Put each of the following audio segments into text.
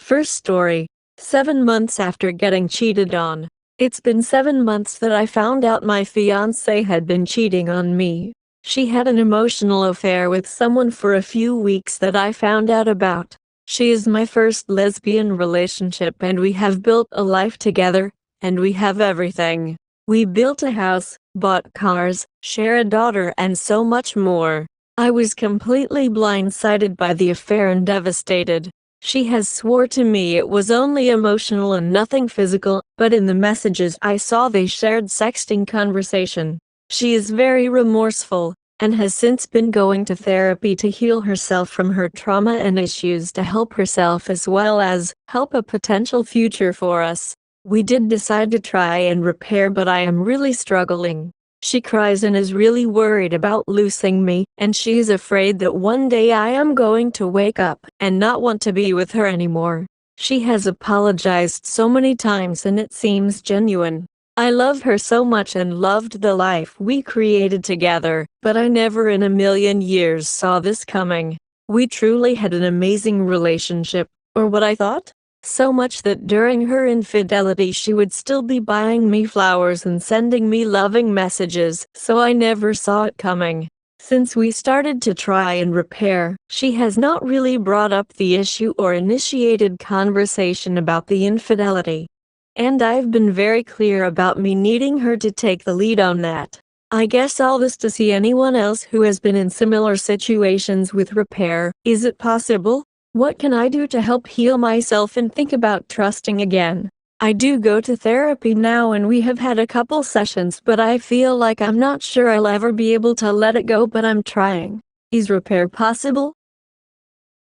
First story. 7 months after getting cheated on. It's been 7 months that I found out my fiancé had been cheating on me. She had an emotional affair with someone for a few weeks that I found out about. She is my first lesbian relationship and we have built a life together, and we have everything. We built a house, bought cars, share a daughter and so much more. I was completely blindsided by the affair and devastated. She has swore to me it was only emotional and nothing physical, but in the messages I saw they shared sexting conversation. She is very remorseful, and has since been going to therapy to heal herself from her trauma and issues to help herself as well as help a potential future for us. We did decide to try and repair, but I am really struggling. She cries and is really worried about losing me, and she is afraid that one day I am going to wake up and not want to be with her anymore. She has apologized so many times and it seems genuine. I love her so much and loved the life we created together, but I never in a million years saw this coming. We truly had an amazing relationship, or what I thought. So much that during her infidelity she would still be buying me flowers and sending me loving messages, so I never saw it coming. Since we started to try and repair, she has not really brought up the issue or initiated conversation about the infidelity. And I've been very clear about me needing her to take the lead on that. I guess all this to see anyone else who has been in similar situations with repair. Is it possible? What can I do to help heal myself and think about trusting again? I do go to therapy now and we have had a couple sessions, but I feel like I'm not sure I'll ever be able to let it go, but I'm trying. Is repair possible?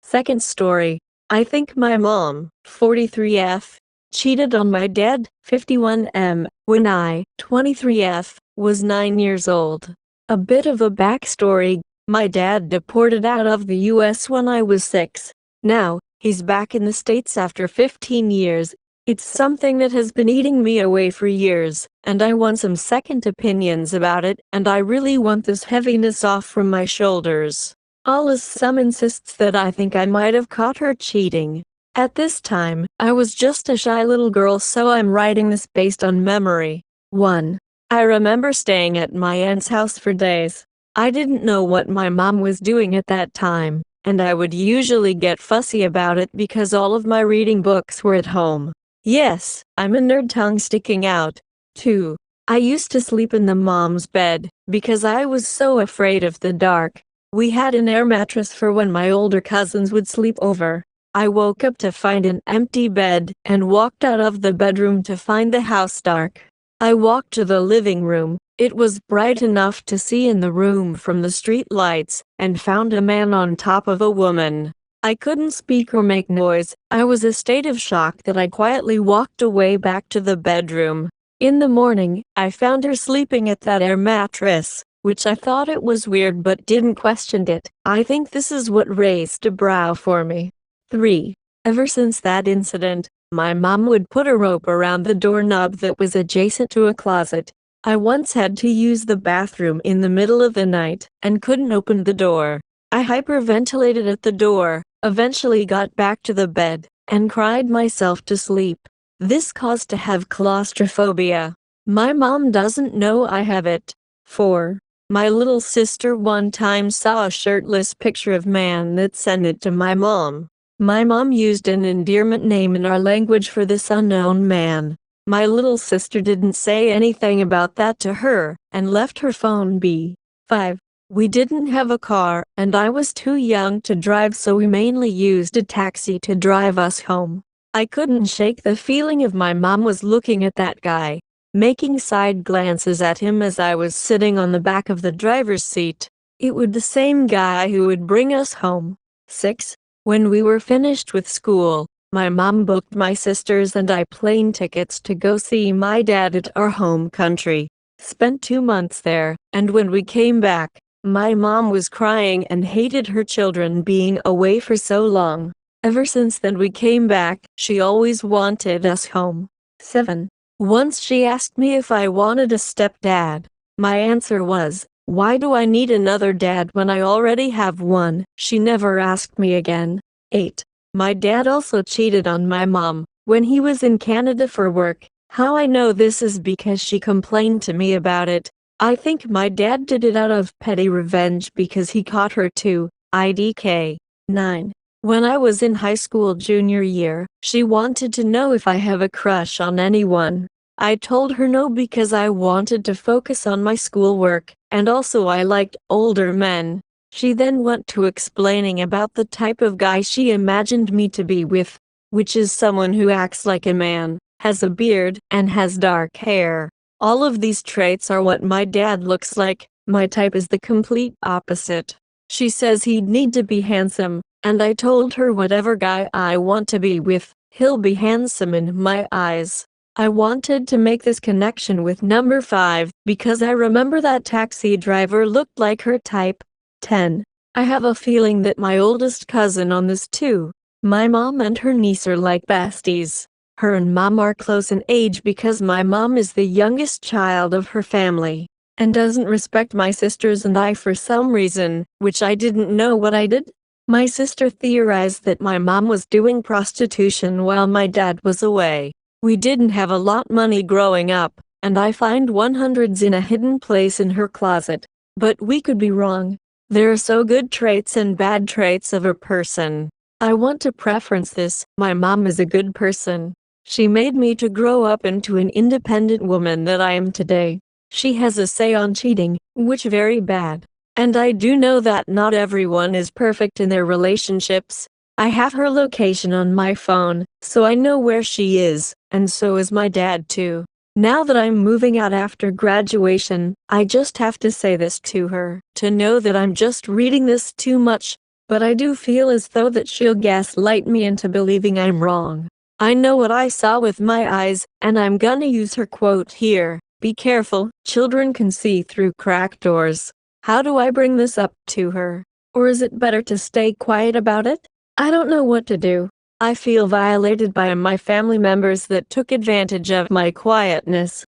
Second story. I think my mom, 43F, cheated on my dad, 51M, when I, 23F, was 9 years old. A bit of a backstory. My dad deported out of the US when I was 6. Now, he's back in the States after 15 years. It's something that has been eating me away for years, and I want some second opinions about it, and I really want this heaviness off from my shoulders. All as some insists that I think I might have caught her cheating. At this time, I was just a shy little girl, so I'm writing this based on memory. 1. I remember staying at my aunt's house for days. I didn't know what my mom was doing at that time, and I would usually get fussy about it because all of my reading books were at home. Yes, I'm a nerd, tongue sticking out. 2. I used to sleep in the mom's bed because I was so afraid of the dark. We had an air mattress for when my older cousins would sleep over. I woke up to find an empty bed and walked out of the bedroom to find the house dark. I walked to the living room. It was bright enough to see in the room from the street lights, and found a man on top of a woman. I couldn't speak or make noise. I was in a state of shock that I quietly walked away back to the bedroom. In the morning, I found her sleeping at that air mattress, which I thought it was weird but didn't question it. I think this is what raised a brow for me. 3. Ever since that incident, my mom would put a rope around the doorknob that was adjacent to a closet. I once had to use the bathroom in the middle of the night, and couldn't open the door. I hyperventilated at the door, eventually got back to the bed, and cried myself to sleep. This caused to have claustrophobia. My mom doesn't know I have it. 4. My little sister one time saw a shirtless picture of man that sent it to my mom. My mom used an endearment name in our language for this unknown man. My little sister didn't say anything about that to her, and left her phone be. 5. We didn't have a car, and I was too young to drive, so we mainly used a taxi to drive us home. I couldn't shake the feeling of my mom was looking at that guy, making side glances at him as I was sitting on the back of the driver's seat. It was the same guy who would bring us home. 6. When we were finished with school, my mom booked my sisters and I plane tickets to go see my dad at our home country. Spent 2 months there, and when we came back, my mom was crying and hated her children being away for so long. Ever since then we came back, she always wanted us home. 7. Once she asked me if I wanted a stepdad. My answer was, why do I need another dad when I already have one? She never asked me again. 8. My dad also cheated on my mom when he was in Canada for work. How I know this is because she complained to me about it. I think my dad did it out of petty revenge because he caught her too. IDK. 9. When I was in high school junior year, she wanted to know if I have a crush on anyone. I told her no because I wanted to focus on my schoolwork, and also I liked older men. She then went to explaining about the type of guy she imagined me to be with, which is someone who acts like a man, has a beard, and has dark hair. All of these traits are what my dad looks like. My type is the complete opposite. She says he'd need to be handsome, and I told her whatever guy I want to be with, he'll be handsome in my eyes. I wanted to make this connection with number 5 because I remember that taxi driver looked like her type. 10. I have a feeling that my oldest cousin on this too. My mom and her niece are like besties. Her and mom are close in age because my mom is the youngest child of her family and doesn't respect my sisters and I for some reason, which I didn't know what I did. My sister theorized that my mom was doing prostitution while my dad was away. We didn't have a lot money growing up, and I find 100s in a hidden place in her closet. But we could be wrong. There are so good traits and bad traits of a person. I want to preference this. My mom is a good person. She made me to grow up into an independent woman that I am today. She has a say on cheating, which very bad. And I do know that not everyone is perfect in their relationships. I have her location on my phone, so I know where she is, and so is my dad too. Now that I'm moving out after graduation, I just have to say this to her, to know that I'm just reading this too much, but I do feel as though that she'll gaslight me into believing I'm wrong. I know what I saw with my eyes, and I'm gonna use her quote here. Be careful, children can see through cracked doors. How do I bring this up to her? Or is it better to stay quiet about it? I don't know what to do. I feel violated by my family members that took advantage of my quietness.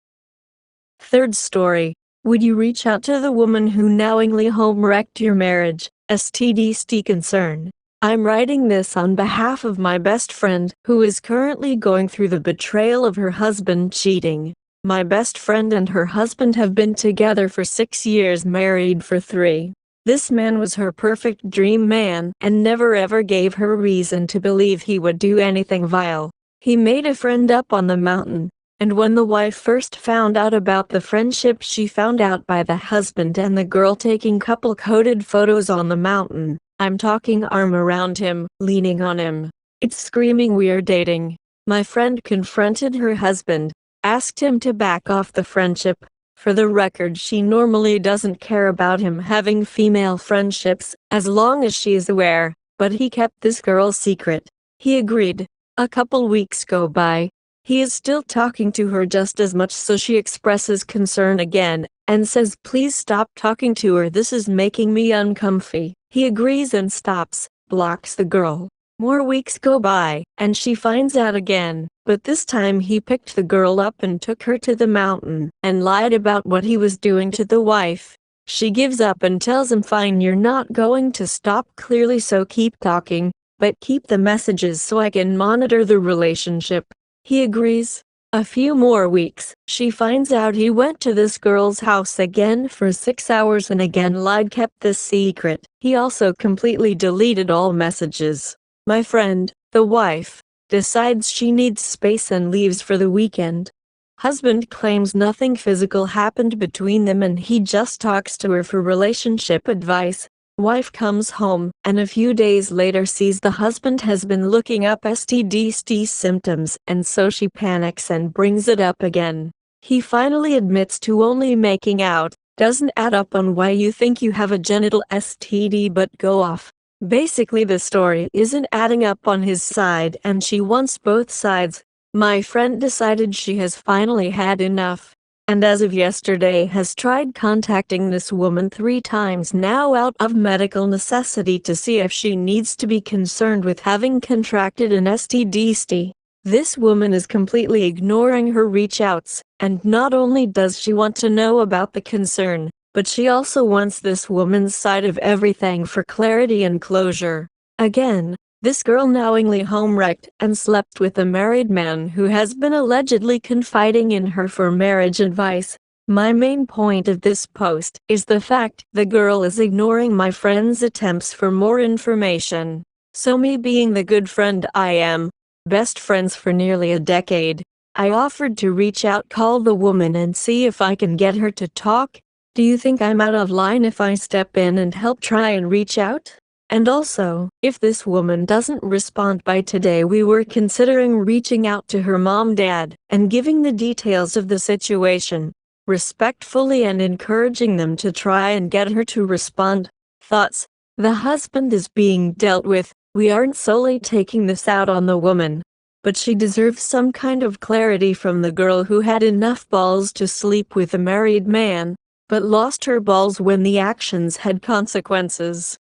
Third story. Would you reach out to the woman who knowingly home-wrecked your marriage? STD concern. I'm writing this on behalf of my best friend, who is currently going through the betrayal of her husband cheating. My best friend and her husband have been together for 6 years, married for 3. This man was her perfect dream man and never ever gave her reason to believe he would do anything vile. He made a friend up on the mountain, and when the wife first found out about the friendship, she found out by the husband and the girl taking couple-coded photos on the mountain. I'm talking arm around him, leaning on him. It's screaming we're dating. My friend confronted her husband, asked him to back off the friendship. For the record, she normally doesn't care about him having female friendships, as long as she is aware, but he kept this girl's secret. He agreed. A couple weeks go by. He is still talking to her just as much, so she expresses concern again, and says please stop talking to her, this is making me uncomfy. He agrees and stops, blocks the girl. More weeks go by, and she finds out again, but this time he picked the girl up and took her to the mountain, and lied about what he was doing to the wife. She gives up and tells him fine, you're not going to stop clearly, so keep talking, but keep the messages so I can monitor the relationship. He agrees. A few more weeks, she finds out he went to this girl's house again for 6 hours and again lied, kept this secret. He also completely deleted all messages. My friend, the wife, decides she needs space and leaves for the weekend. Husband claims nothing physical happened between them and he just talks to her for relationship advice. Wife comes home and a few days later sees the husband has been looking up STD symptoms, and so she panics and brings it up again. He finally admits to only making out. Doesn't add up on why you think you have a genital STD, but go off. Basically the story isn't adding up on his side and she wants both sides. My friend decided she has finally had enough, and as of yesterday has tried contacting this woman 3 times now out of medical necessity to see if she needs to be concerned with having contracted an STD. This woman is completely ignoring her reach outs, and not only does she want to know about the concern, but she also wants this woman's side of everything for clarity and closure. Again, This girl knowingly home-wrecked and slept with a married man who has been allegedly confiding in her for marriage advice. My main point of this post is the fact the girl is ignoring my friend's attempts for more information. So me being the good friend I am, best friends for nearly a decade, I offered to reach out, call the woman and see if I can get her to talk. Do you think I'm out of line if I step in and help try and reach out? And also, if this woman doesn't respond by today, we were considering reaching out to her mom, dad, and giving the details of the situation, respectfully and encouraging them to try and get her to respond. Thoughts? The husband is being dealt with. We aren't solely taking this out on the woman, but she deserves some kind of clarity from the girl who had enough balls to sleep with a married man, but lost her balls when the actions had consequences.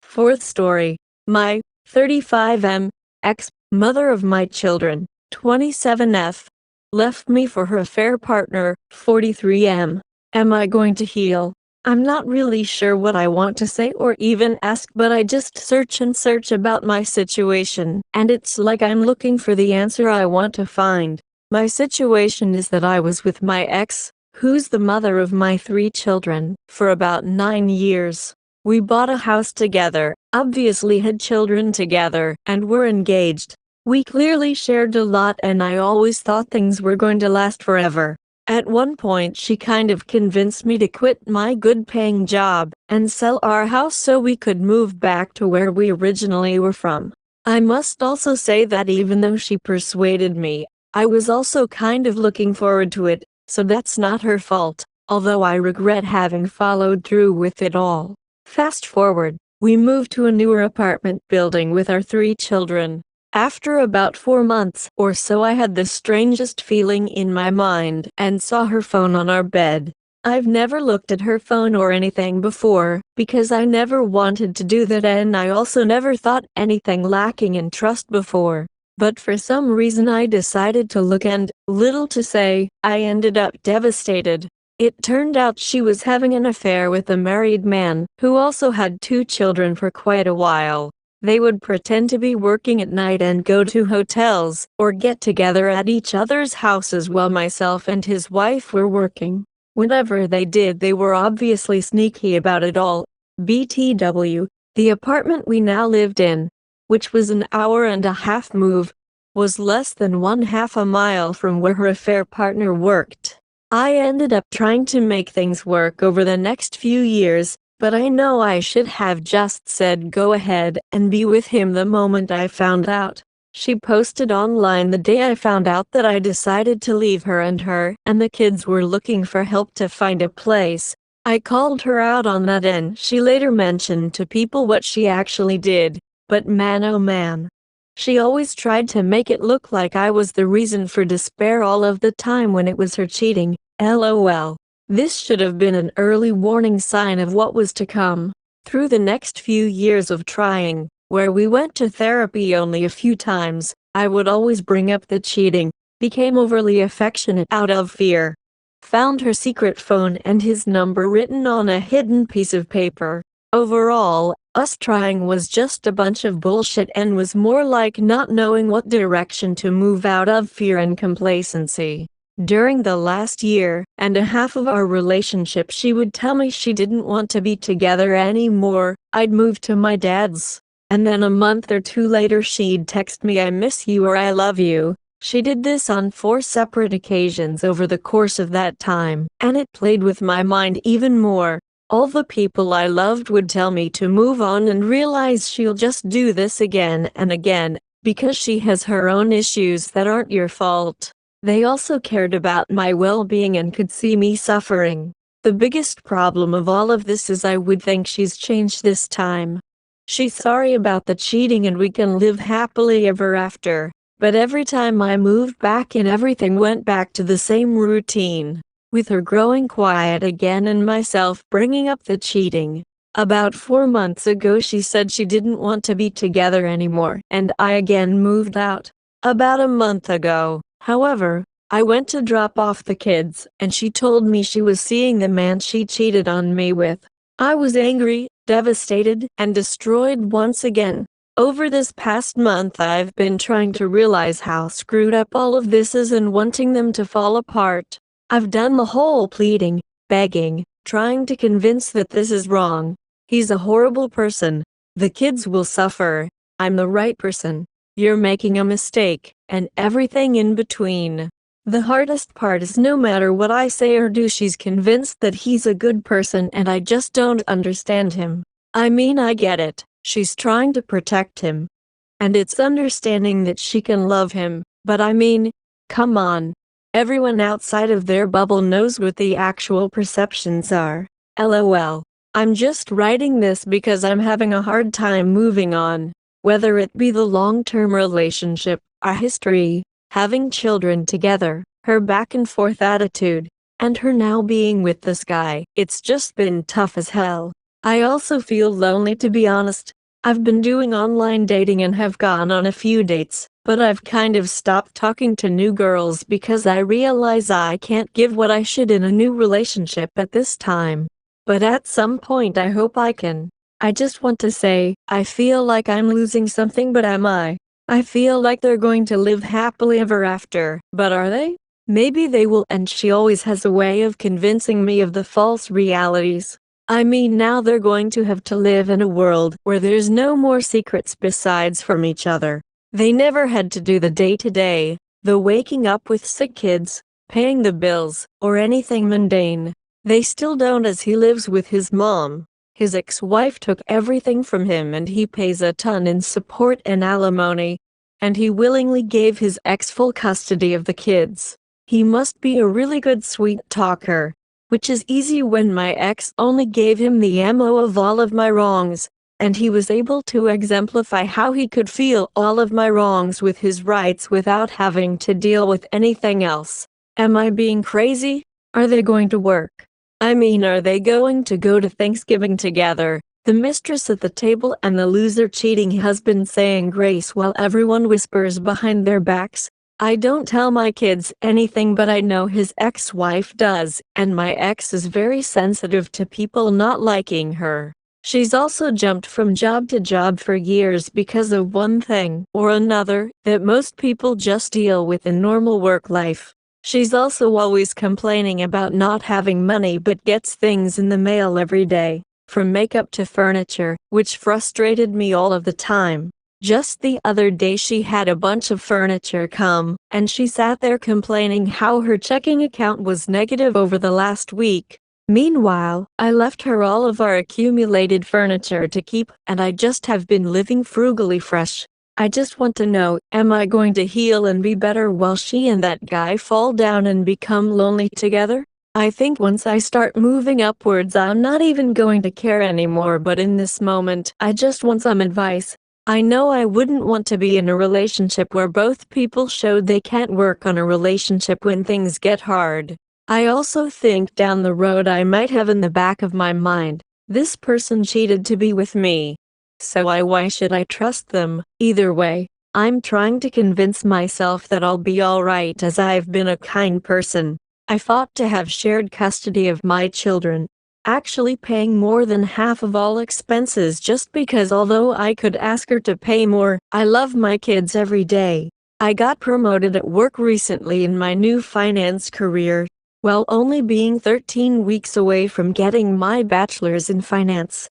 Fourth story. My 35M ex mother of my children, 27F, left me for her affair partner, 43M. Am I going to heal? I'm not really sure what I want to say or even ask, but I just search and search about my situation, and it's like I'm looking for the answer I want to find. My situation is that I was with my ex, who's the mother of my 3 children, for about 9 years. We bought a house together, obviously had children together, and were engaged. We clearly shared a lot, and I always thought things were going to last forever. At one point she kind of convinced me to quit my good-paying job and sell our house so we could move back to where we originally were from. I must also say that even though she persuaded me, I was also kind of looking forward to it, so that's not her fault, although I regret having followed through with it all. Fast forward, we moved to a newer apartment building with our 3 children. After about 4 months or so, I had the strangest feeling in my mind and saw her phone on our bed. I've never looked at her phone or anything before, because I never wanted to do that, and I also never thought anything lacking in trust before. But for some reason I decided to look, and, little to say, I ended up devastated. It turned out she was having an affair with a married man, who also had 2 children for quite a while. They would pretend to be working at night and go to hotels, or get together at each other's houses while myself and his wife were working. Whatever they did, they were obviously sneaky about it all. BTW, the apartment we now lived in, which was an hour-and-a-half move, was less than 1/2 a mile from where her affair partner worked. I ended up trying to make things work over the next few years, but I know I should have just said go ahead and be with him the moment I found out. She posted online the day I found out that I decided to leave her and the kids were looking for help to find a place. I called her out on that, and she later mentioned to people what she actually did, but man oh man. She always tried to make it look like I was the reason for despair all of the time when it was her cheating. LOL. This should have been an early warning sign of what was to come. Through the next few years of trying, where we went to therapy only a few times, I would always bring up the cheating, became overly affectionate out of fear. Found her secret phone and his number written on a hidden piece of paper. Overall, us trying was just a bunch of bullshit and was more like not knowing what direction to move out of fear and complacency. During the last year and a half of our relationship, she would tell me she didn't want to be together anymore. I'd move to my dad's. And then a month or 2 later she'd text me, I miss you or I love you. She did this on 4 separate occasions over the course of that time, and it played with my mind even more. All the people I loved would tell me to move on and realize she'll just do this again and again, because she has her own issues that aren't your fault. They also cared about my well-being and could see me suffering. The biggest problem of all of this is I would think she's changed this time. She's sorry about the cheating and we can live happily ever after. But every time I moved back in, everything went back to the same routine, with her growing quiet again and myself bringing up the cheating. About 4 months ago she said she didn't want to be together anymore, and I again moved out. About a month ago, however, I went to drop off the kids, and she told me she was seeing the man she cheated on me with. I was angry, devastated, and destroyed once again. Over this past month I've been trying to realize how screwed up all of this is and wanting them to fall apart. I've done the whole pleading, begging, trying to convince that this is wrong. He's a horrible person. The kids will suffer. I'm the right person. You're making a mistake, and everything in between. The hardest part is no matter what I say or do, she's convinced that he's a good person and I just don't understand him. I mean, I get it. She's trying to protect him. And it's understanding that she can love him, but I mean, come on. Everyone outside of their bubble knows what the actual perceptions are. LOL. I'm just writing this because I'm having a hard time moving on. Whether it be the long-term relationship, our history, having children together, her back and forth attitude, and her now being with this guy. It's just been tough as hell. I also feel lonely, to be honest. I've been doing online dating and have gone on a few dates, but I've kind of stopped talking to new girls because I realize I can't give what I should in a new relationship at this time. But at some point I hope I can. I just want to say, I feel like I'm losing something, but am I? I feel like they're going to live happily ever after, but are they? Maybe they will, and she always has a way of convincing me of the false realities. I mean, now they're going to have to live in a world where there's no more secrets besides from each other. They never had to do the day-to-day, the waking up with sick kids, paying the bills, or anything mundane. They still don't, as he lives with his mom. His ex-wife took everything from him and he pays a ton in support and alimony. And he willingly gave his ex full custody of the kids. He must be a really good sweet talker. Which is easy when my ex only gave him the ammo of all of my wrongs. And he was able to exemplify how he could feel all of my wrongs with his rights without having to deal with anything else. Am I being crazy? Are they going to work? I mean, are they going to go to Thanksgiving together? The mistress at the table and the loser cheating husband saying grace while everyone whispers behind their backs. I don't tell my kids anything, but I know his ex-wife does, and my ex is very sensitive to people not liking her. She's also jumped from job to job for years because of one thing or another that most people just deal with in normal work life. She's also always complaining about not having money but gets things in the mail every day, from makeup to furniture, which frustrated me all of the time. Just the other day she had a bunch of furniture come, and she sat there complaining how her checking account was negative over the last week. Meanwhile, I left her all of our accumulated furniture to keep, and I just have been living frugally fresh. I just want to know, am I going to heal and be better while she and that guy fall down and become lonely together? I think once I start moving upwards I'm not even going to care anymore, but in this moment, I just want some advice. I know I wouldn't want to be in a relationship where both people showed they can't work on a relationship when things get hard. I also think down the road I might have in the back of my mind, this person cheated to be with me. So why should I trust them? Either way, I'm trying to convince myself that I'll be alright, as I've been a kind person. I fought to have shared custody of my children, actually paying more than half of all expenses just because although I could ask her to pay more, I love my kids every day. I got promoted at work recently in my new finance career, while only being 13 weeks away from getting my bachelor's in finance.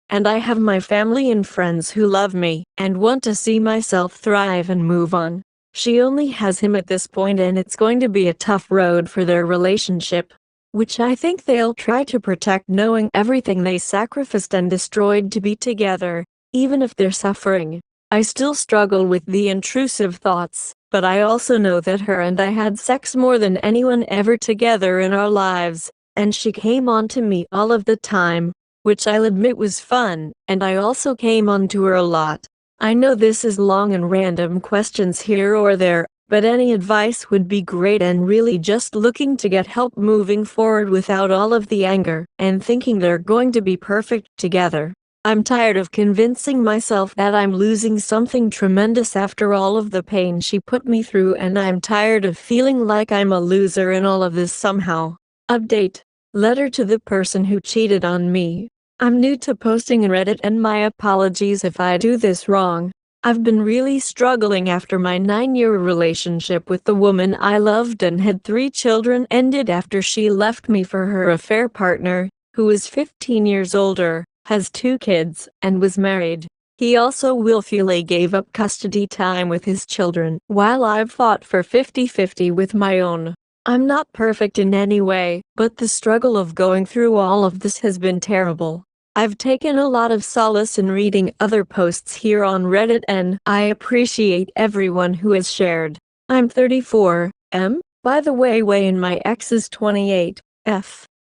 And I have my family and friends who love me and want to see myself thrive and move on. She only has him at this point, and it's going to be a tough road for their relationship, which I think they'll try to protect, knowing everything they sacrificed and destroyed to be together, even if they're suffering. I still struggle with the intrusive thoughts, but I also know that her and I had sex more than anyone ever together in our lives, and she came on to me all of the time, which I'll admit was fun, and I also came on to her a lot. I know this is long and random questions here or there, but any advice would be great, and really just looking to get help moving forward without all of the anger and thinking they're going to be perfect together. I'm tired of convincing myself that I'm losing something tremendous after all of the pain she put me through, and I'm tired of feeling like I'm a loser in all of this somehow. Update. Letter to the person who cheated on me. I'm new to posting on Reddit, and my apologies if I do this wrong. I've been really struggling after my 9-year relationship with the woman I loved and had 3 children ended after she left me for her affair partner, who is 15 years older, has 2 kids, and was married. He also willfully gave up custody time with his children, while I've fought for 50-50 with my own. I'm not perfect in any way, but the struggle of going through all of this has been terrible. I've taken a lot of solace in reading other posts here on Reddit and I appreciate everyone who has shared. I'm 34, by the way, and my ex is 28,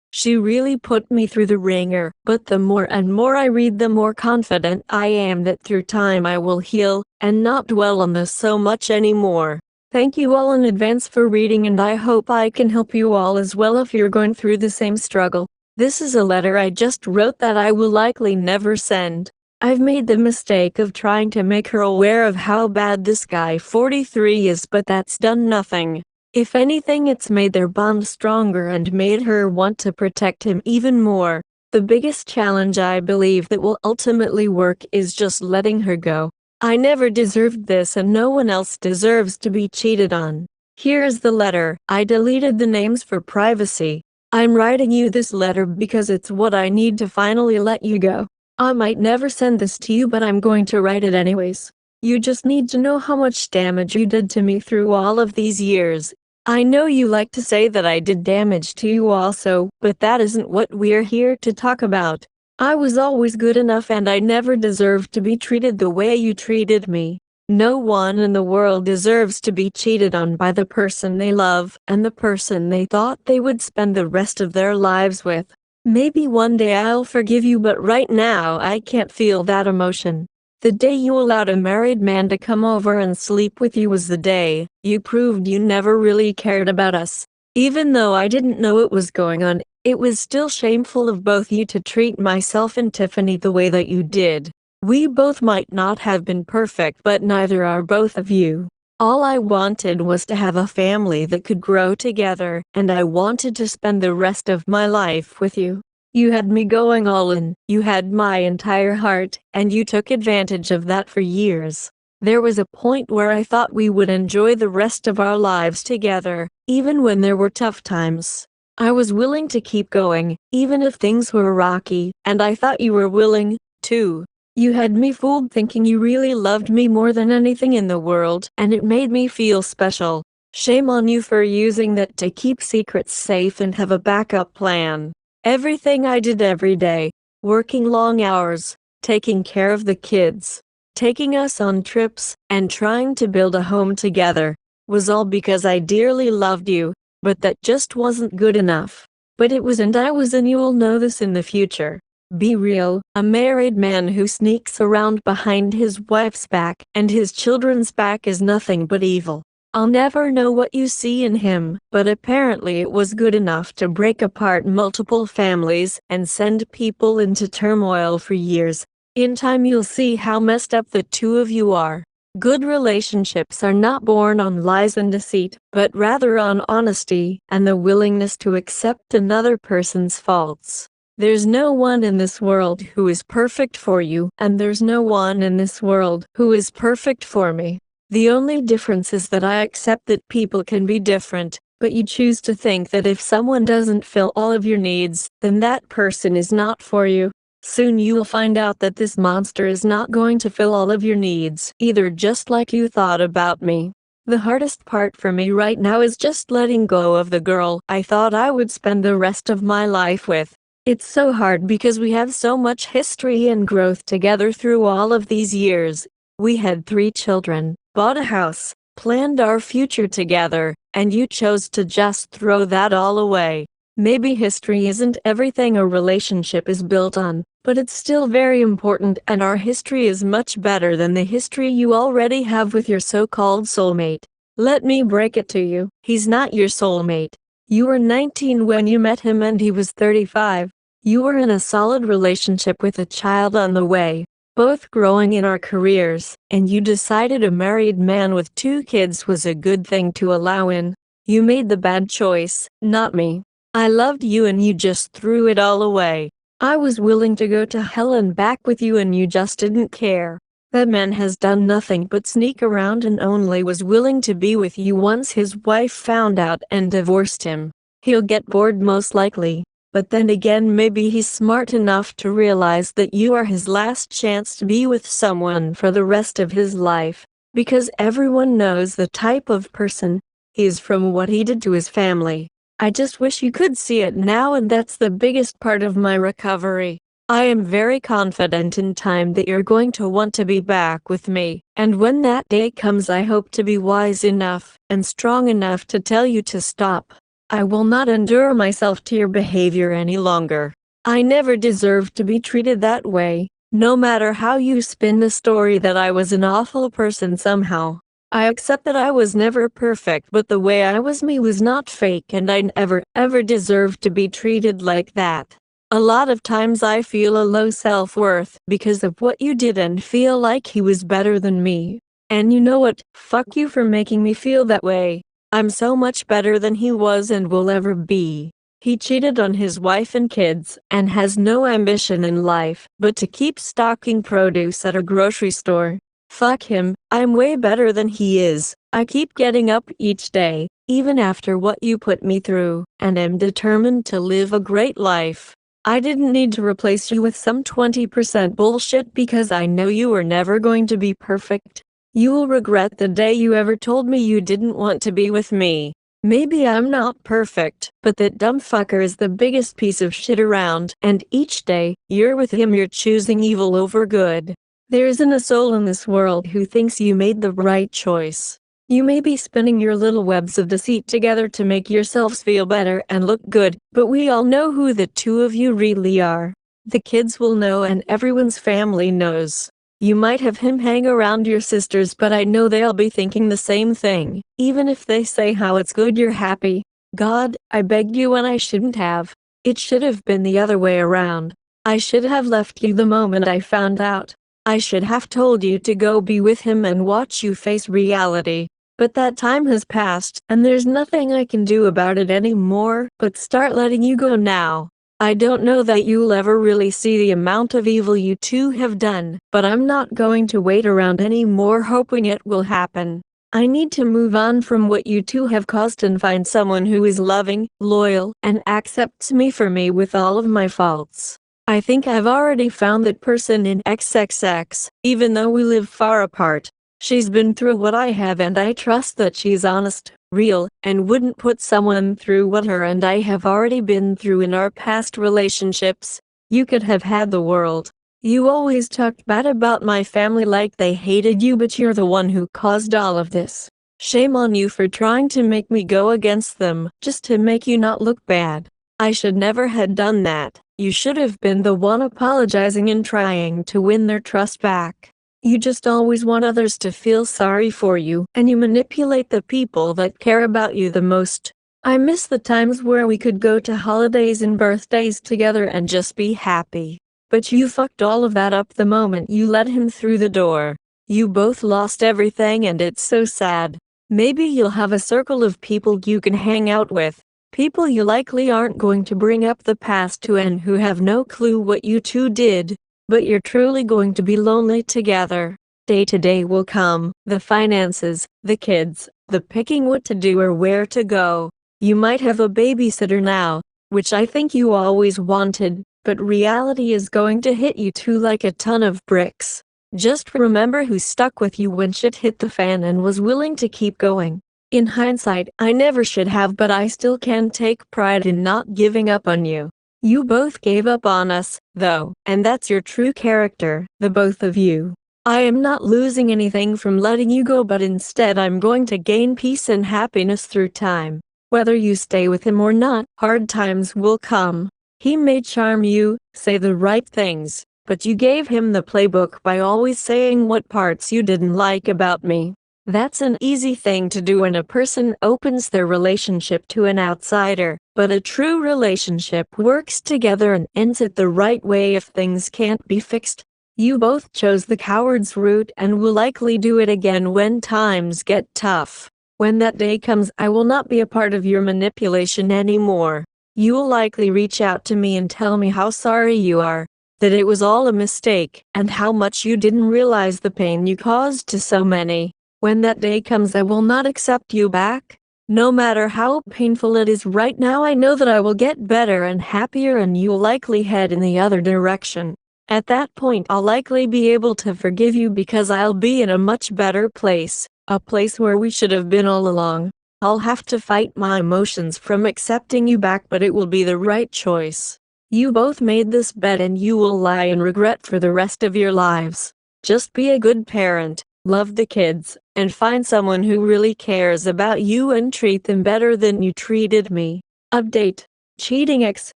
She really put me through the ringer, but the more and more I read, the more confident I am that through time I will heal, and not dwell on this so much anymore. Thank you all in advance for reading, and I hope I can help you all as well if you're going through the same struggle. This is a letter I just wrote that I will likely never send. I've made the mistake of trying to make her aware of how bad this guy 43 is, but that's done nothing. If anything, it's made their bond stronger and made her want to protect him even more. The biggest challenge I believe that will ultimately work is just letting her go. I never deserved this and no one else deserves to be cheated on. Here's the letter. I deleted the names for privacy. I'm writing you this letter because it's what I need to finally let you go. I might never send this to you, but I'm going to write it anyways. You just need to know how much damage you did to me through all of these years. I know you like to say that I did damage to you also, but that isn't what we're here to talk about. I was always good enough and I never deserved to be treated the way you treated me. No one in the world deserves to be cheated on by the person they love and the person they thought they would spend the rest of their lives with. Maybe one day I'll forgive you, but right now I can't feel that emotion. The day you allowed a married man to come over and sleep with you was the day you proved you never really cared about us. Even though I didn't know it was going on, it was still shameful of both you to treat myself and Tiffany the way that you did. We both might not have been perfect, but neither are both of you. All I wanted was to have a family that could grow together, and I wanted to spend the rest of my life with you. You had me going all in, you had my entire heart, and you took advantage of that for years. There was a point where I thought we would enjoy the rest of our lives together, even when there were tough times. I was willing to keep going, even if things were rocky, and I thought you were willing, too. You had me fooled thinking you really loved me more than anything in the world, and it made me feel special. Shame on you for using that to keep secrets safe and have a backup plan. Everything I did every day, working long hours, taking care of the kids, taking us on trips, and trying to build a home together, was all because I dearly loved you, but that just wasn't good enough. But it was, and I was, and you'll know this in the future. Be real. A married man who sneaks around behind his wife's back and his children's back is nothing but evil. I'll never know what you see in him, but apparently it was good enough to break apart multiple families and send people into turmoil for years. In time you'll see how messed up the two of you are. Good relationships are not born on lies and deceit, but rather on honesty and the willingness to accept another person's faults. There's no one in this world who is perfect for you, and there's no one in this world who is perfect for me. The only difference is that I accept that people can be different, but you choose to think that if someone doesn't fill all of your needs, then that person is not for you. Soon you'll find out that this monster is not going to fill all of your needs either, just like you thought about me. The hardest part for me right now is just letting go of the girl I thought I would spend the rest of my life with. It's so hard because we have so much history and growth together through all of these years. We had 3 children, bought a house, planned our future together, and you chose to just throw that all away. Maybe history isn't everything a relationship is built on, but it's still very important, and our history is much better than the history you already have with your so-called soulmate. Let me break it to you, he's not your soulmate. You were 19 when you met him and he was 35. You were in a solid relationship with a child on the way, both growing in our careers, and you decided a married man with 2 kids was a good thing to allow in. You made the bad choice, not me. I loved you and you just threw it all away. I was willing to go to hell and back with you and you just didn't care. That man has done nothing but sneak around and only was willing to be with you once his wife found out and divorced him. He'll get bored most likely, but then again maybe he's smart enough to realize that you are his last chance to be with someone for the rest of his life, because everyone knows the type of person he is from what he did to his family. I just wish you could see it now, and that's the biggest part of my recovery. I am very confident in time that you're going to want to be back with me, and when that day comes I hope to be wise enough and strong enough to tell you to stop. I will not endure myself to your behavior any longer. I never deserved to be treated that way, no matter how you spin the story that I was an awful person somehow. I accept that I was never perfect, but the way I was me was not fake, and I never ever deserved to be treated like that. A lot of times I feel a low self-worth because of what you did and feel like he was better than me. And you know what? Fuck you for making me feel that way. I'm so much better than he was and will ever be. He cheated on his wife and kids and has no ambition in life but to keep stocking produce at a grocery store. Fuck him, I'm way better than he is. I keep getting up each day, even after what you put me through, and am determined to live a great life. I didn't need to replace you with some 20% bullshit because I know you were never going to be perfect. You will regret the day you ever told me you didn't want to be with me. Maybe I'm not perfect, but that dumb fucker is the biggest piece of shit around, and each day you're with him you're choosing evil over good. There isn't a soul in this world who thinks you made the right choice. You may be spinning your little webs of deceit together to make yourselves feel better and look good, but we all know who the two of you really are. The kids will know and everyone's family knows. You might have him hang around your sisters, but I know they'll be thinking the same thing, even if they say how it's good you're happy. God, I begged you when I shouldn't have. It should have been the other way around. I should have left you the moment I found out. I should have told you to go be with him and watch you face reality. But that time has passed, and there's nothing I can do about it anymore but start letting you go now. I don't know that you'll ever really see the amount of evil you two have done, but I'm not going to wait around anymore hoping it will happen. I need to move on from what you two have caused and find someone who is loving, loyal, and accepts me for me with all of my faults. I think I've already found that person in XXX, even though we live far apart. She's been through what I have, and I trust that she's honest, real, and wouldn't put someone through what her and I have already been through in our past relationships. You could have had the world. You always talked bad about my family like they hated you, but you're the one who caused all of this. Shame on you for trying to make me go against them, just to make you not look bad. I should never have done that. You should have been the one apologizing and trying to win their trust back. You just always want others to feel sorry for you, and you manipulate the people that care about you the most. I miss the times where we could go to holidays and birthdays together and just be happy. But you fucked all of that up the moment you let him through the door. You both lost everything, and it's so sad. Maybe you'll have a circle of people you can hang out with. People you likely aren't going to bring up the past to and who have no clue what you two did. But you're truly going to be lonely together. Day to day will come, the finances, the kids, the picking what to do or where to go. You might have a babysitter now, which I think you always wanted, but reality is going to hit you too like a ton of bricks. Just remember who stuck with you when shit hit the fan and was willing to keep going. In hindsight, I never should have, but I still can take pride in not giving up on you. You both gave up on us, though, and that's your true character, the both of you. I am not losing anything from letting you go, but instead I'm going to gain peace and happiness through time. Whether you stay with him or not, hard times will come. He may charm you, say the right things, but you gave him the playbook by always saying what parts you didn't like about me. That's an easy thing to do when a person opens their relationship to an outsider, but a true relationship works together and ends it the right way if things can't be fixed. You both chose the coward's route and will likely do it again when times get tough. When that day comes, I will not be a part of your manipulation anymore. You will likely reach out to me and tell me how sorry you are. that it was all a mistake, and how much you didn't realize the pain you caused to so many. When that day comes, I will not accept you back. No matter how painful it is right now, I know that I will get better and happier, and you'll likely head in the other direction. At that point, I'll likely be able to forgive you because I'll be in a much better place, a place where we should have been all along. I'll have to fight my emotions from accepting you back, but it will be the right choice. You both made this bet and you will lie in regret for the rest of your lives. Just be a good parent, love the kids, and find someone who really cares about you and treat them better than you treated me. Update. Cheating ex,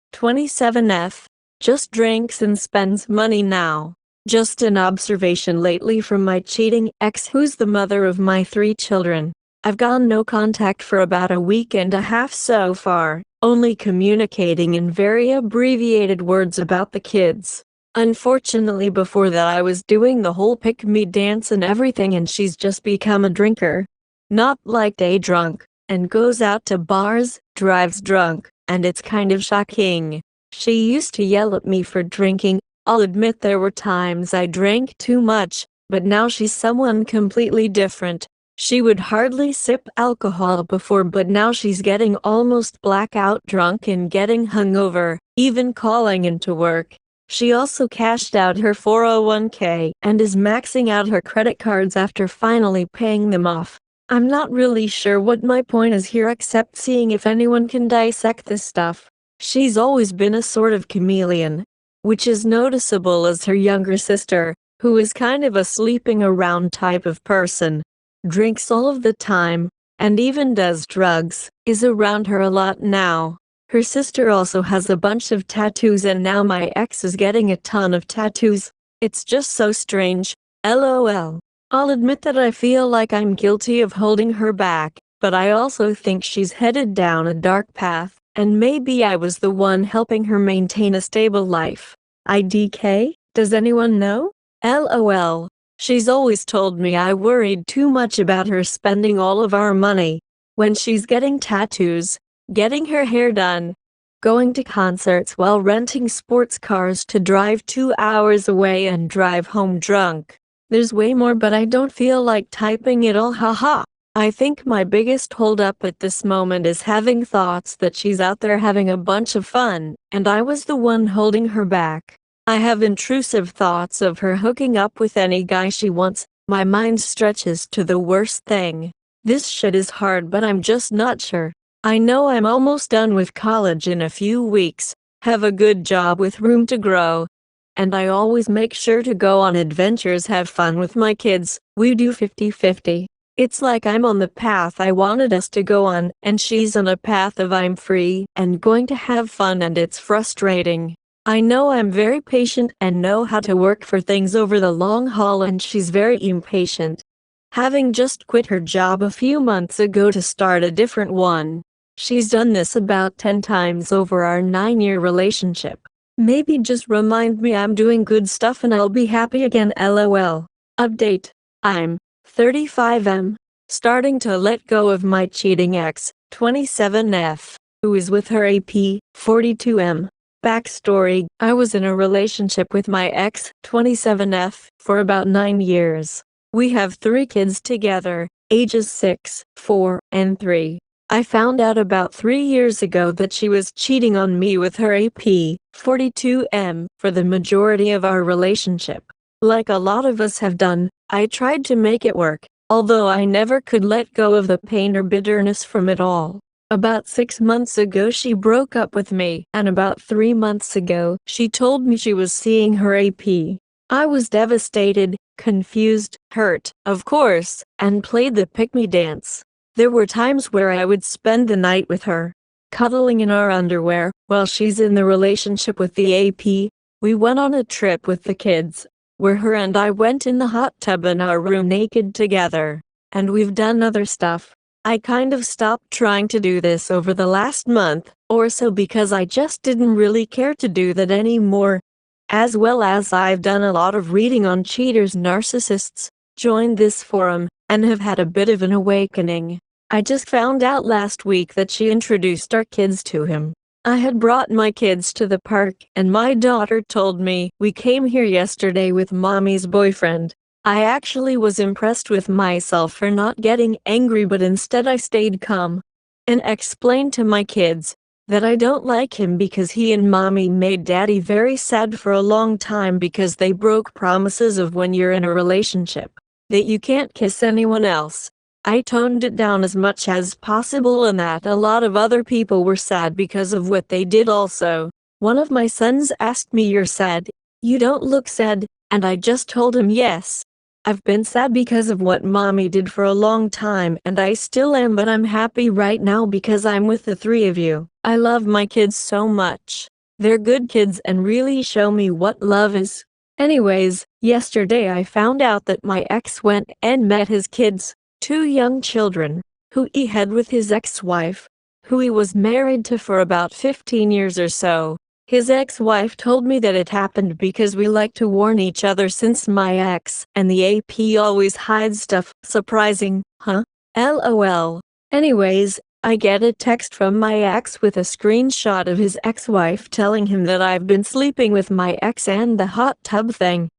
27F. Just drinks and spends money now. Just an observation lately from my cheating ex, who's the mother of my 3 children. I've gone no contact for about a week and a half so far, only communicating in very abbreviated words about the kids. Unfortunately, before that I was doing the whole pick-me dance and everything, and she's just become a drinker. Not like day drunk, and goes out to bars, drives drunk, and it's kind of shocking. She used to yell at me for drinking. I'll admit there were times I drank too much, but now she's someone completely different. She would hardly sip alcohol before, but now she's getting almost blackout drunk and getting hungover, even calling into work. She also cashed out her 401k and is maxing out her credit cards after finally paying them off. I'm not really sure what my point is here, except seeing if anyone can dissect this stuff. She's always been a sort of chameleon, which is noticeable as her younger sister, who is kind of a sleeping around type of person. Drinks all of the time, and even does drugs, is around her a lot now. Her sister also has a bunch of tattoos, and now my ex is getting a ton of tattoos. It's just so strange. LOL. I'll admit that I feel like I'm guilty of holding her back, but I also think she's headed down a dark path, and maybe I was the one helping her maintain a stable life. IDK? Does anyone know? LOL. She's always told me I worried too much about her spending all of our money. When she's getting tattoos, getting her hair done, going to concerts while renting sports cars to drive 2 hours away and drive home drunk. There's way more, but I don't feel like typing it all, haha. I think my biggest holdup at this moment is having thoughts that she's out there having a bunch of fun, and I was the one holding her back. I have intrusive thoughts of her hooking up with any guy she wants. My mind stretches to the worst thing. This shit is hard, but I'm just not sure. I know I'm almost done with college in a few weeks, have a good job with room to grow, and I always make sure to go on adventures, have fun with my kids. We do 50-50. It's like I'm on the path I wanted us to go on, and she's on a path of I'm free and going to have fun, and it's frustrating. I know I'm very patient and know how to work for things over the long haul, and she's very impatient. Having just quit her job a few months ago to start a different one. She's done this about 10 times over our 9-year relationship. Maybe just remind me I'm doing good stuff and I'll be happy again, LOL. Update. I'm 35M. Starting to let go of my cheating ex, 27F, who is with her AP, 42M. Backstory: I was in a relationship with my ex, 27F, for about 9 years. We have 3 kids together, ages 6, 4, and 3. I found out about 3 years ago that she was cheating on me with her AP, 42M, for the majority of our relationship. Like a lot of us have done, I tried to make it work, although I never could let go of the pain or bitterness from it all. About 6 months ago she broke up with me, and about 3 months ago she told me she was seeing her AP. I was devastated, confused, hurt, of course, and played the pick-me dance. There were times where I would spend the night with her, cuddling in our underwear, while she's in the relationship with the AP. We went on a trip with the kids, where her and I went in the hot tub in our room naked together. And we've done other stuff. I kind of stopped trying to do this over the last month or so because I just didn't really care to do that anymore. As well as I've done a lot of reading on cheaters, narcissists, joined this forum, and have had a bit of an awakening. I just found out last week that she introduced our kids to him. I had brought my kids to the park and my daughter told me, "We came here yesterday with mommy's boyfriend." I actually was impressed with myself for not getting angry, but instead I stayed calm and explained to my kids that I don't like him because he and mommy made daddy very sad for a long time because they broke promises of when you're in a relationship that you can't kiss anyone else. I toned it down as much as possible and that a lot of other people were sad because of what they did also. One of my sons asked me, "You're sad? You don't look sad," and I just told him yes. I've been sad because of what mommy did for a long time and I still am, but I'm happy right now because I'm with the three of you. I love my kids so much. They're good kids and really show me what love is. Anyways, yesterday I found out that my ex went and met his kids, two young children, who he had with his ex-wife, who he was married to for about 15 years or so. His ex-wife told me that it happened because we like to warn each other since my ex and the AP always hides stuff. Surprising, huh? LOL. Anyways, I get a text from my ex with a screenshot of his ex-wife telling him that I've been sleeping with my ex and the hot tub thing.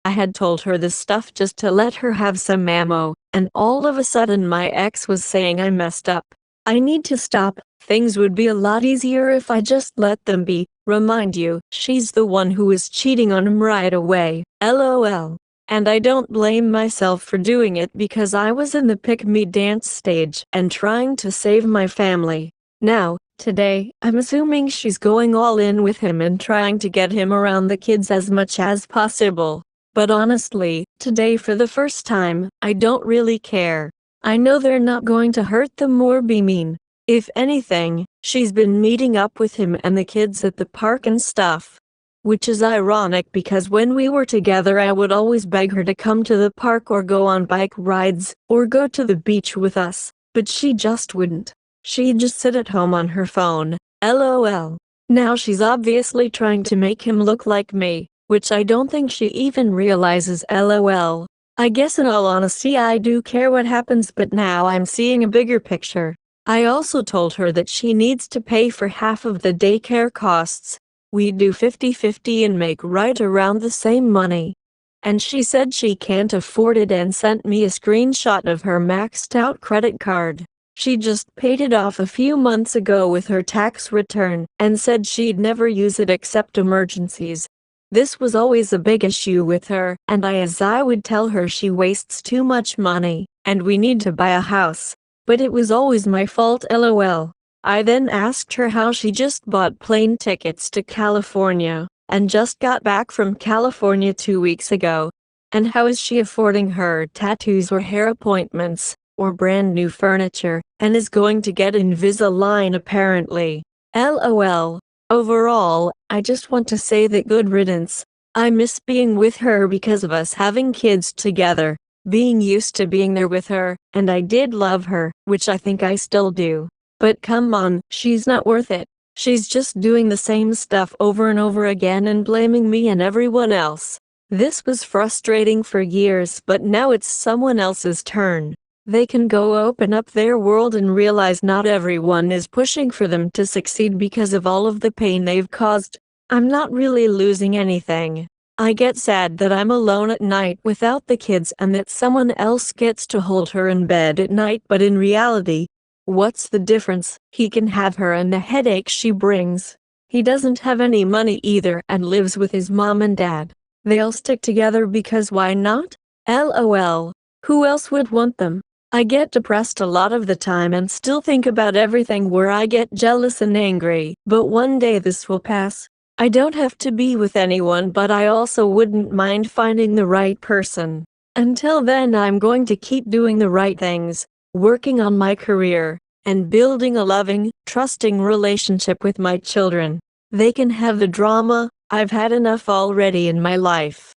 I had told her this stuff just to let her have some ammo, and all of a sudden my ex was saying I messed up. I need to stop. Things would be a lot easier if I just let them be. Remind you, she's the one who was cheating on him right away. LOL. And I don't blame myself for doing it because I was in the pick-me dance stage and trying to save my family. Now, today, I'm assuming she's going all in with him and trying to get him around the kids as much as possible. But honestly, today for the first time, I don't really care. I know they're not going to hurt them or be mean. If anything, she's been meeting up with him and the kids at the park and stuff. Which is ironic because when we were together I would always beg her to come to the park or go on bike rides or go to the beach with us, but she just wouldn't. She'd just sit at home on her phone. LOL. Now she's obviously trying to make him look like me, which I don't think she even realizes. LOL. I guess in all honesty I do care what happens, but now I'm seeing a bigger picture. I also told her that she needs to pay for half of the daycare costs. We do 50-50 and make right around the same money. And she said she can't afford it and sent me a screenshot of her maxed out credit card. She just paid it off a few months ago with her tax return and said she'd never use it except emergencies. This was always a big issue with her, and I would tell her she wastes too much money and we need to buy a house. But it was always my fault. LOL. I then asked her how she just bought plane tickets to California and just got back from California 2 weeks ago. And how is she affording her tattoos or hair appointments or brand new furniture and is going to get Invisalign apparently. LOL. Overall, I just want to say that good riddance. I miss being with her because of us having kids together. Being used to being there with her, and I did love her, which I think I still do. But come on, she's not worth it. She's just doing the same stuff over and over again and blaming me and everyone else. This was frustrating for years, but now it's someone else's turn. They can go open up their world and realize not everyone is pushing for them to succeed because of all of the pain they've caused. I'm not really losing anything. I get sad that I'm alone at night without the kids and that someone else gets to hold her in bed at night, but in reality, what's the difference? He can have her and the headache she brings. He doesn't have any money either and lives with his mom and dad. They'll stick together because why not? LOL. Who else would want them? I get depressed a lot of the time and still think about everything where I get jealous and angry, but one day this will pass. I don't have to be with anyone, but I also wouldn't mind finding the right person. Until then, I'm going to keep doing the right things, working on my career, and building a loving, trusting relationship with my children. They can have the drama. I've had enough already in my life.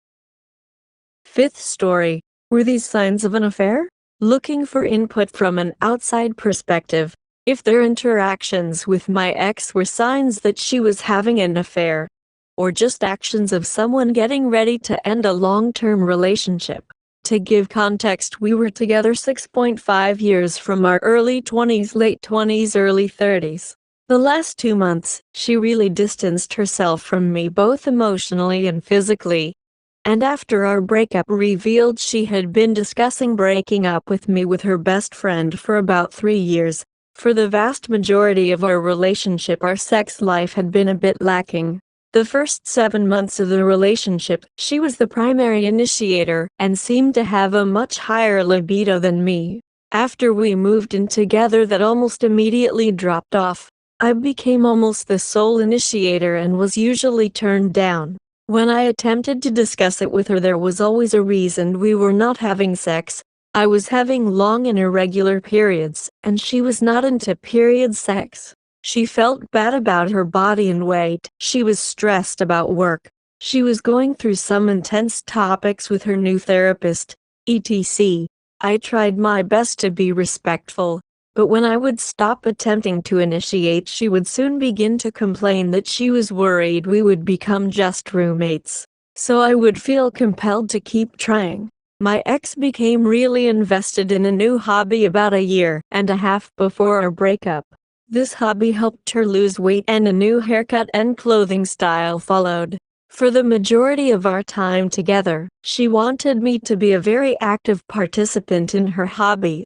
Fifth story. Were these signs of an affair? Looking for input from an outside perspective. If their interactions with my ex were signs that she was having an affair, or just actions of someone getting ready to end a long-term relationship. To give context, we were together 6.5 years from our early 20s, late 20s, early 30s. The last 2 months, she really distanced herself from me both emotionally and physically. And after our breakup revealed she had been discussing breaking up with me with her best friend for about 3 years. For the vast majority of our relationship, our sex life had been a bit lacking. The first 7 months of the relationship, she was the primary initiator and seemed to have a much higher libido than me. After we moved in together, that almost immediately dropped off. I became almost the sole initiator and was usually turned down. When I attempted to discuss it with her, there was always a reason. We were not having sex. I was having long and irregular periods, and she was not into period sex. She felt bad about her body and weight. She was stressed about work. She was going through some intense topics with her new therapist, etc. I tried my best to be respectful, but when I would stop attempting to initiate, she would soon begin to complain that she was worried we would become just roommates. So I would feel compelled to keep trying. My ex became really invested in a new hobby about 1.5 years before our breakup. This hobby helped her lose weight, and a new haircut and clothing style followed. For the majority of our time together, she wanted me to be a very active participant in her hobby,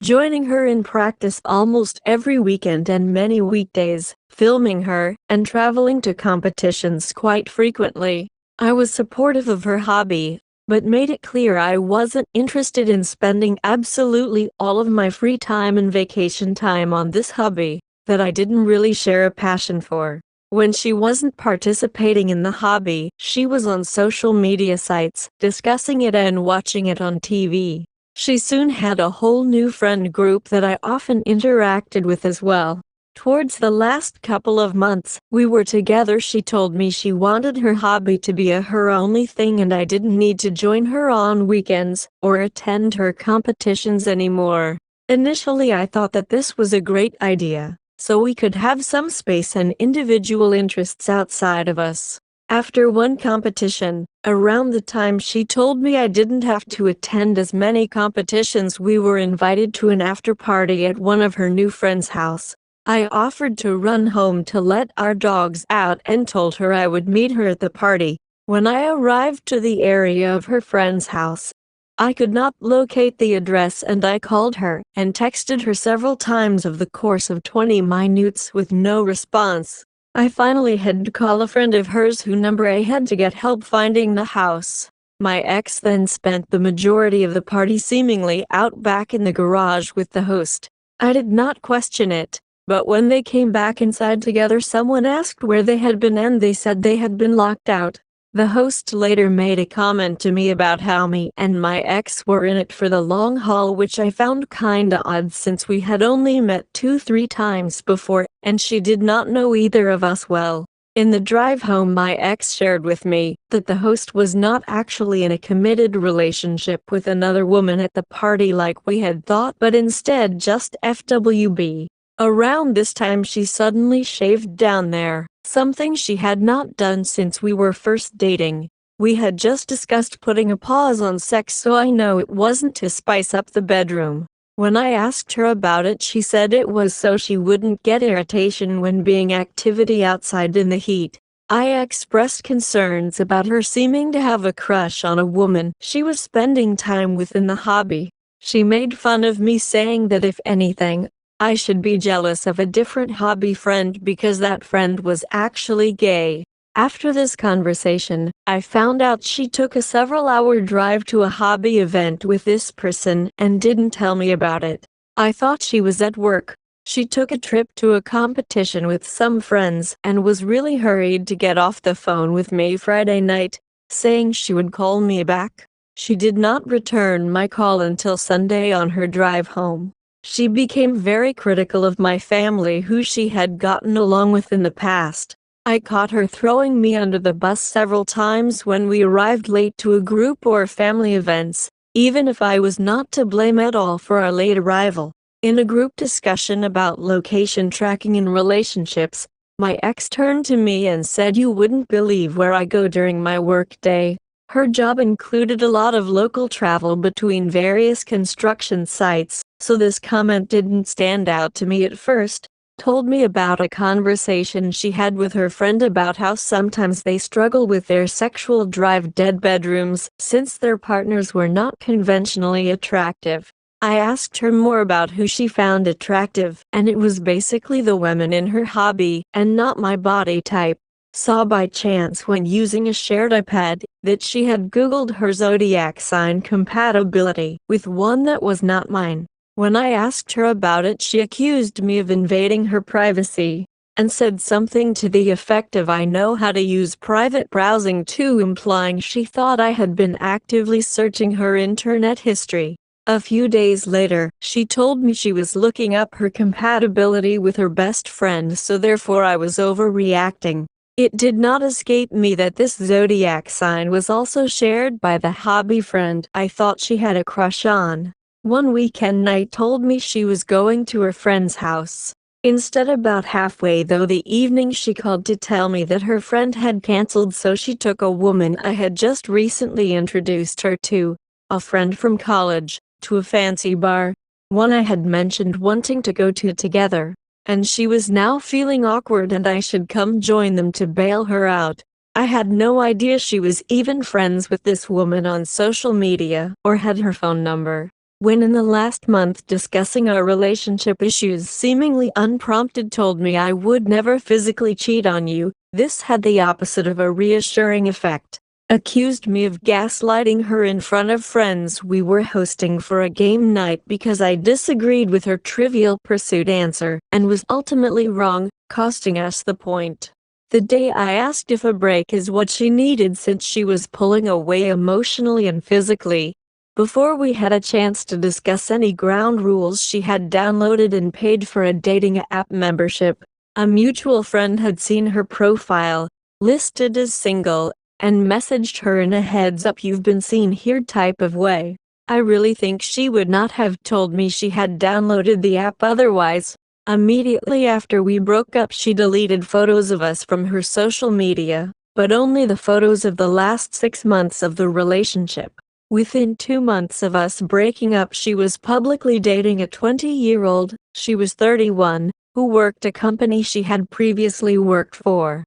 joining her in practice almost every weekend and many weekdays, filming her, and traveling to competitions quite frequently. I was supportive of her hobby, but made it clear I wasn't interested in spending absolutely all of my free time and vacation time on this hobby that I didn't really share a passion for. When she wasn't participating in the hobby, she was on social media sites, discussing it and watching it on TV. She soon had a whole new friend group that I often interacted with as well. Towards the last couple of months we were together, she told me she wanted her hobby to be her only thing, and I didn't need to join her on weekends or attend her competitions anymore. Initially I thought that this was a great idea, so we could have some space and individual interests outside of us. After one competition, around the time she told me I didn't have to attend as many competitions, we were invited to an after party at one of her new friends' house. I offered to run home to let our dogs out and told her I would meet her at the party. When I arrived to the area of her friend's house, I could not locate the address, and I called her and texted her several times over the course of 20 minutes with no response. I finally had to call a friend of hers whose number I had to get help finding the house. My ex then spent the majority of the party seemingly out back in the garage with the host. I did not question it, but when they came back inside together, someone asked where they had been and they said they had been locked out. The host later made a comment to me about how me and my ex were in it for the long haul, which I found kinda odd since we had only met 2-3 times before, and she did not know either of us well. In the drive home, my ex shared with me that the host was not actually in a committed relationship with another woman at the party like we had thought, but instead just FWB. Around this time she suddenly shaved down there, something she had not done since we were first dating. We had just discussed putting a pause on sex, so I know it wasn't to spice up the bedroom. When I asked her about it, she said it was so she wouldn't get irritation when being activity outside in the heat. I expressed concerns about her seeming to have a crush on a woman she was spending time with in the hobby. She made fun of me, saying that if anything, I should be jealous of a different hobby friend because that friend was actually gay. After this conversation, I found out she took a several-hour drive to a hobby event with this person and didn't tell me about it. I thought she was at work. She took a trip to a competition with some friends and was really hurried to get off the phone with me Friday night, saying she would call me back. She did not return my call until Sunday on her drive home. She became very critical of my family, who she had gotten along with in the past. I caught her throwing me under the bus several times when we arrived late to a group or family events, even if I was not to blame at all for our late arrival. In a group discussion about location tracking in relationships, my ex turned to me and said, "You wouldn't believe where I go during my work day." Her job included a lot of local travel between various construction sites, so this comment didn't stand out to me at first. told me about a conversation she had with her friend about how sometimes they struggle with their sexual drive dead bedrooms since their partners were not conventionally attractive. I asked her more about who she found attractive, and it was basically the women in her hobby and not my body type. Saw by chance when using a shared iPad that she had Googled her zodiac sign compatibility with one that was not mine. When I asked her about it, she accused me of invading her privacy and said something to the effect of "I know how to use private browsing too," implying she thought I had been actively searching her internet history. A few days later, she told me she was looking up her compatibility with her best friend, so therefore I was overreacting. It did not escape me that this zodiac sign was also shared by the hobby friend I thought she had a crush on. One weekend night told me she was going to her friend's house. Instead, about halfway through the evening, she called to tell me that her friend had canceled, so she took a woman I had just recently introduced her to, a friend from college, to a fancy bar, one I had mentioned wanting to go to together, and she was now feeling awkward and I should come join them to bail her out. I had no idea she was even friends with this woman on social media or had her phone number. When in the last month discussing our relationship issues, seemingly unprompted, told me I would never physically cheat on you, this had the opposite of a reassuring effect. Accused me of gaslighting her in front of friends we were hosting for a game night because I disagreed with her Trivial Pursuit answer and was ultimately wrong, costing us the point. The day I asked if a break is what she needed since she was pulling away emotionally and physically. Before we had a chance to discuss any ground rules, she had downloaded and paid for a dating app membership. A mutual friend had seen her profile, listed as single, and messaged her in a "heads up, you've been seen here" type of way. I really think she would not have told me she had downloaded the app otherwise. Immediately after we broke up, she deleted photos of us from her social media, but only the photos of the last 6 months of the relationship. Within 2 months of us breaking up, she was publicly dating a 20-year-old, she was 31, who worked a company she had previously worked for.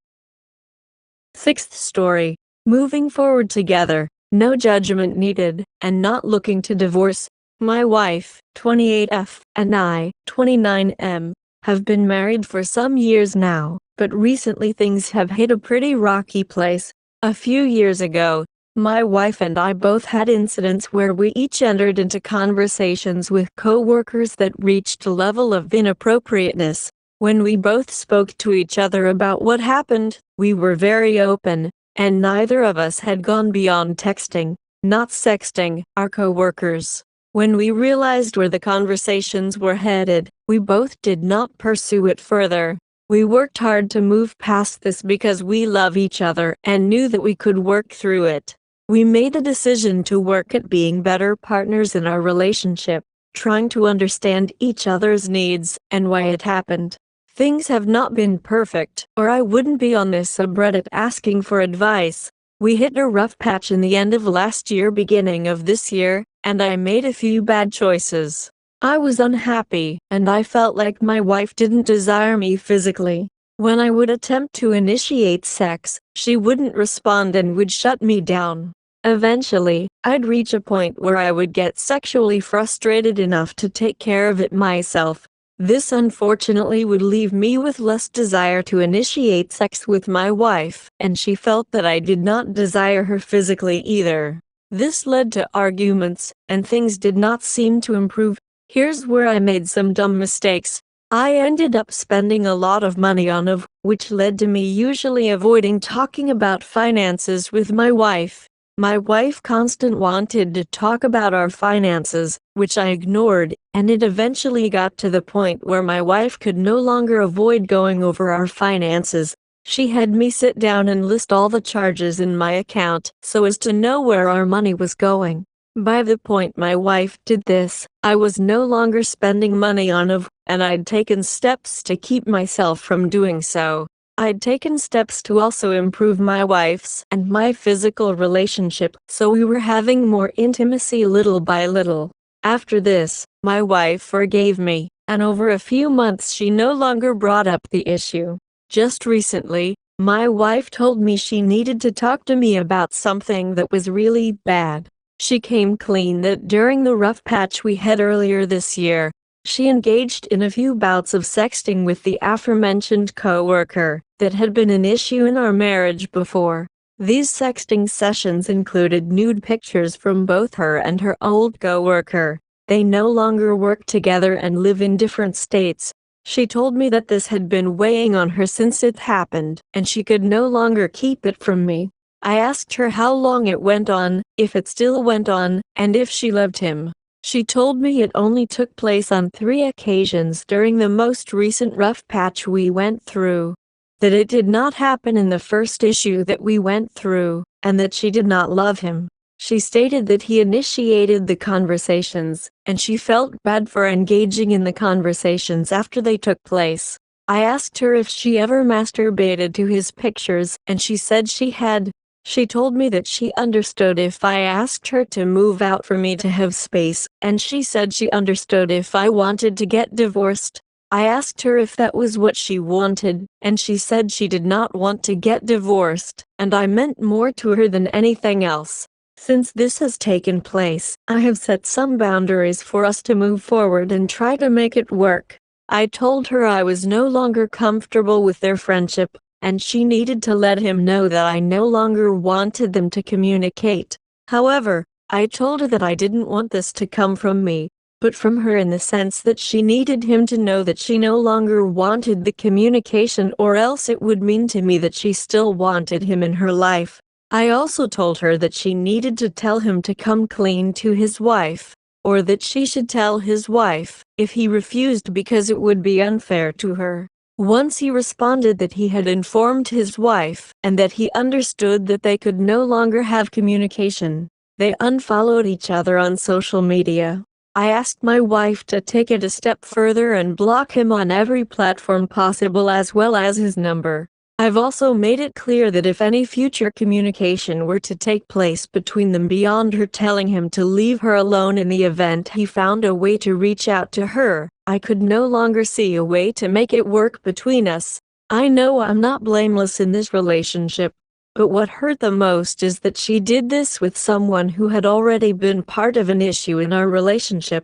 Sixth story. Moving forward together, no judgment needed, and not looking to divorce. My wife, 28F, and I, 29M, have been married for some years now, but recently things have hit a pretty rocky place. A few years ago, my wife and I both had incidents where we each entered into conversations with co-workers that reached a level of inappropriateness. When we both spoke to each other about what happened, we were very open, and neither of us had gone beyond texting, not sexting, our co-workers. When we realized where the conversations were headed, we both did not pursue it further. We worked hard to move past this because we love each other and knew that we could work through it. We made a decision to work at being better partners in our relationship, trying to understand each other's needs and why it happened. Things have not been perfect, or I wouldn't be on this subreddit asking for advice. We hit a rough patch in the end of last year, beginning of this year, and I made a few bad choices. I was unhappy, and I felt like my wife didn't desire me physically. When I would attempt to initiate sex, she wouldn't respond and would shut me down. Eventually, I'd reach a point where I would get sexually frustrated enough to take care of it myself. This unfortunately would leave me with less desire to initiate sex with my wife, and she felt that I did not desire her physically either. This led to arguments, and things did not seem to improve. Here's where I made some dumb mistakes. I ended up spending a lot of money on Eve, which led to me usually avoiding talking about finances with my wife. My wife constantly wanted to talk about our finances, which I ignored, and it eventually got to the point where my wife could no longer avoid going over our finances. She had me sit down and list all the charges in my account so as to know where our money was going. By the point my wife did this, I was no longer spending money on Eve, and I'd taken steps to keep myself from doing so. I'd taken steps to also improve my wife's and my physical relationship, so we were having more intimacy little by little. After this, my wife forgave me, and over a few months she no longer brought up the issue. Just recently, my wife told me she needed to talk to me about something that was really bad. She came clean that during the rough patch we had earlier this year, she engaged in a few bouts of sexting with the aforementioned coworker that had been an issue in our marriage before. These sexting sessions included nude pictures from both her and her old coworker. They no longer work together and live in different states. She told me that this had been weighing on her since it happened, and she could no longer keep it from me. I asked her how long it went on, if it still went on, and if she loved him. She told me it only took place on 3 occasions during the most recent rough patch we went through. That it did not happen in the first issue that we went through, and that she did not love him. She stated that he initiated the conversations, and she felt bad for engaging in the conversations after they took place. I asked her if she ever masturbated to his pictures, and she said she had. She told me that she understood if I asked her to move out for me to have space, and she said she understood if I wanted to get divorced. I asked her if that was what she wanted, and she said she did not want to get divorced, and I meant more to her than anything else. Since this has taken place, I have set some boundaries for us to move forward and try to make it work. I told her I was no longer comfortable with their friendship, and she needed to let him know that I no longer wanted them to communicate. However, I told her that I didn't want this to come from me, but from her, in the sense that she needed him to know that she no longer wanted the communication, or else it would mean to me that she still wanted him in her life. I also told her that she needed to tell him to come clean to his wife, or that she should tell his wife if he refused, because it would be unfair to her. Once he responded that he had informed his wife and that he understood that they could no longer have communication. They unfollowed each other on social media. I asked my wife to take it a step further and block him on every platform possible, as well as his number. I've also made it clear that if any future communication were to take place between them beyond her telling him to leave her alone in the event he found a way to reach out to her, I could no longer see a way to make it work between us. I know I'm not blameless in this relationship, but what hurt the most is that she did this with someone who had already been part of an issue in our relationship.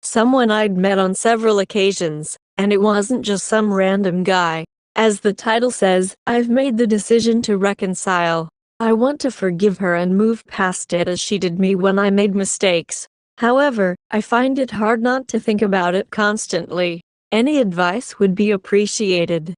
Someone I'd met on several occasions, and it wasn't just some random guy. As the title says, I've made the decision to reconcile. I want to forgive her and move past it, as she did me when I made mistakes. However, I find it hard not to think about it constantly. Any advice would be appreciated.